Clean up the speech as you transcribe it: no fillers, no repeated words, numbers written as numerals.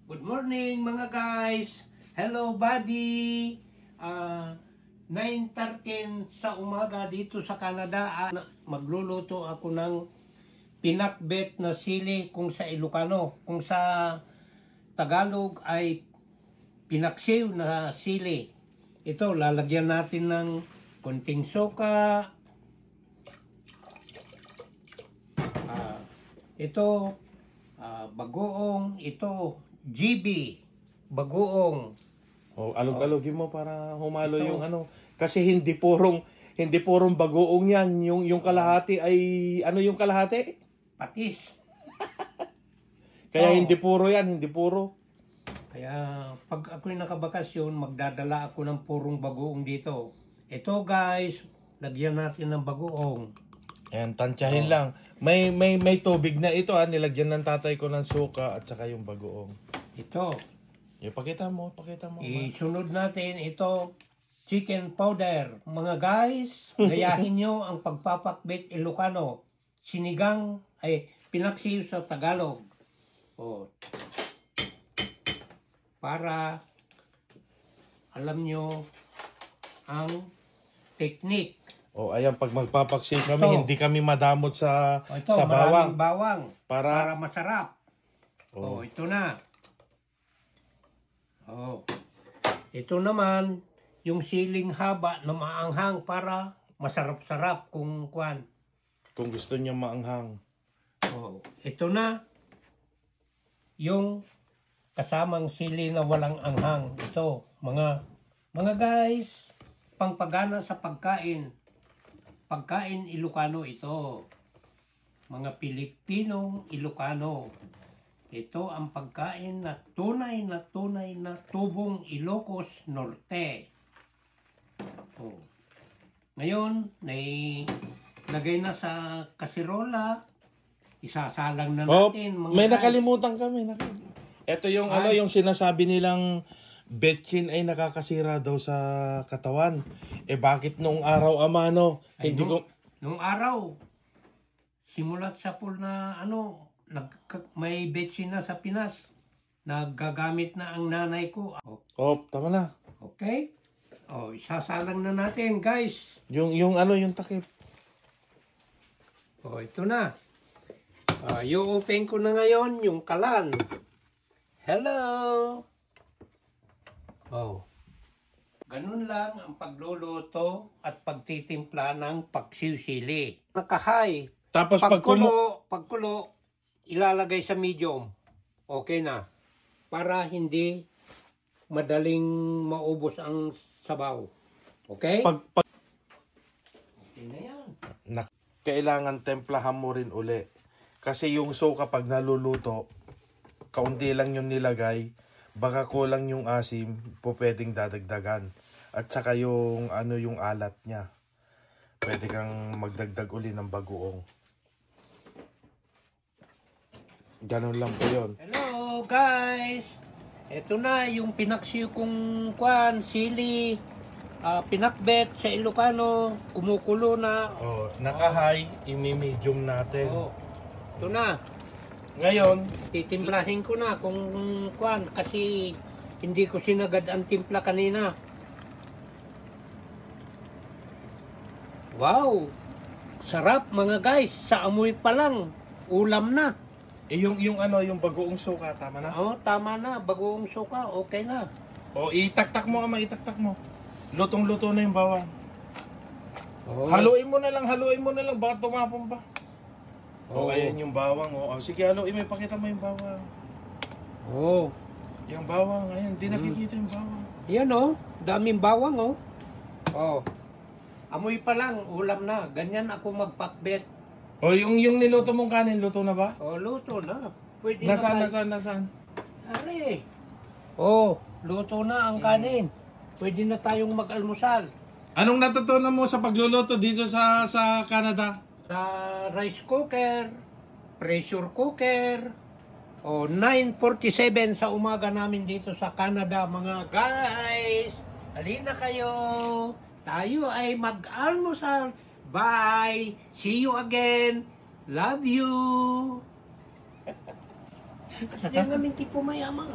Good morning mga guys. Hello buddy. 9:13 sa umaga dito sa Canada. Magluluto ako ng pinakbet na sili kung sa Ilocano. Kung sa Tagalog ay pinaksiw na sili. Ito, lalagyan natin ng konting soka. Ito, bagoong. Ito, GB, bagoong. Oh, alog-alogin mo para humalo ito. Yung ano. Kasi hindi purong bagoong yan. Yung kalahati ay, ano yung kalahati? Patis. Kaya hindi puro yan, hindi puro. Kaya pag ako'y nakabakasyon, magdadala ako ng purong bagoong dito. Ito guys, lagyan natin ng bagoong. Ayan, tansyahin lang. May tubig na ito nilagyan ng tatay ko ng suka at saka yung bagoong. Ito. Pakita mo. Isunod natin ito, chicken powder. Mga guys, gayahin nyo ang pagpapakbet Ilocano. Sinigang ay pinaksiw sa Tagalog. O, para alam nyo ang technique. Oh, ayan, pag magpapaksiw kami, hindi kami madamot sa bawang. Bawang para masarap. Oh, ito na. Oh. Ito naman, yung siling haba na maanghang para masarap-sarap kung gusto niya maanghang. Oh, ito na. Yung kasamang sili na walang anghang. Ito, mga guys, pangpagana sa pagkain. Pagkain Ilocano ito. Mga Pilipinong Ilocano. Ito ang pagkain na tunay na tubong Ilocos Norte. Oh. Ngayon, lagay na sa kasirola. Isasalang na natin. May nakalimutan kami. Ito yung yung sinasabi nilang betchin ay nakakasira daw sa katawan. Bakit nung araw, Amano? Nung araw, simulat sa pool na may betchin na sa Pinas. Naggagamit na ang nanay ko. Tama na. Okay? Isasalang na natin, guys. Yung takip. Ito na. I-open ko na ngayon yung kalan. Hello! Ganun lang ang pagluluto at pagtitimpla ng paksiw-sili. Nakahay. Tapos pagkulo, ilalagay sa medium. Okay na. Para hindi madaling maubos ang sabaw. Okay? Okay na yan. Kailangan templahan mo rin uli. Kasi yung suka pag naluluto, kaunti lang yung nilagay, baka kulang yung asim, pwedeng dadagdagan. At saka yung alat niya. Pwede kang magdagdag uli ng bagoong. Ganun lang po yun. Hello guys! Ito na yung pinaksiw kong sili. Pinakbet sa Ilocano. Kumukulo na. Naka-high, imi-medium natin. Ito na. Ngayon, titimplahin ko na kung kasi hindi ko sinagad ang timpla kanina. Wow! Sarap mga guys, sa amoy pa lang, ulam na. Yung bagoong suka, tama na? Tama na, bagoong suka, okay na. Itaktak mo, itaktak mo. Lutong-luto na yung bawang. Haluin mo na lang, baka tumapon pa. Ayan yung bawang. Sige, haluin mo, ipakita mo yung bawang. Yung bawang, ayan, di nakikita yung bawang. Yan daming bawang amoy pa lang, ulam na. Ganyan ako magpakbet. Yung niluto mong kanin, luto na ba? Luto na. Pwede Nasaan? Are. Luto na ang kanin. Pwede na tayong mag-almusal. Anong natutunan mo sa pagluluto dito sa Canada? Sa rice cooker, pressure cooker. 9:47 sa umaga namin dito sa Canada, mga guys. Halina kayo. Tayo ay mag-almusal. Bye. See you again. Love you. Kasi namin tipo mayaman.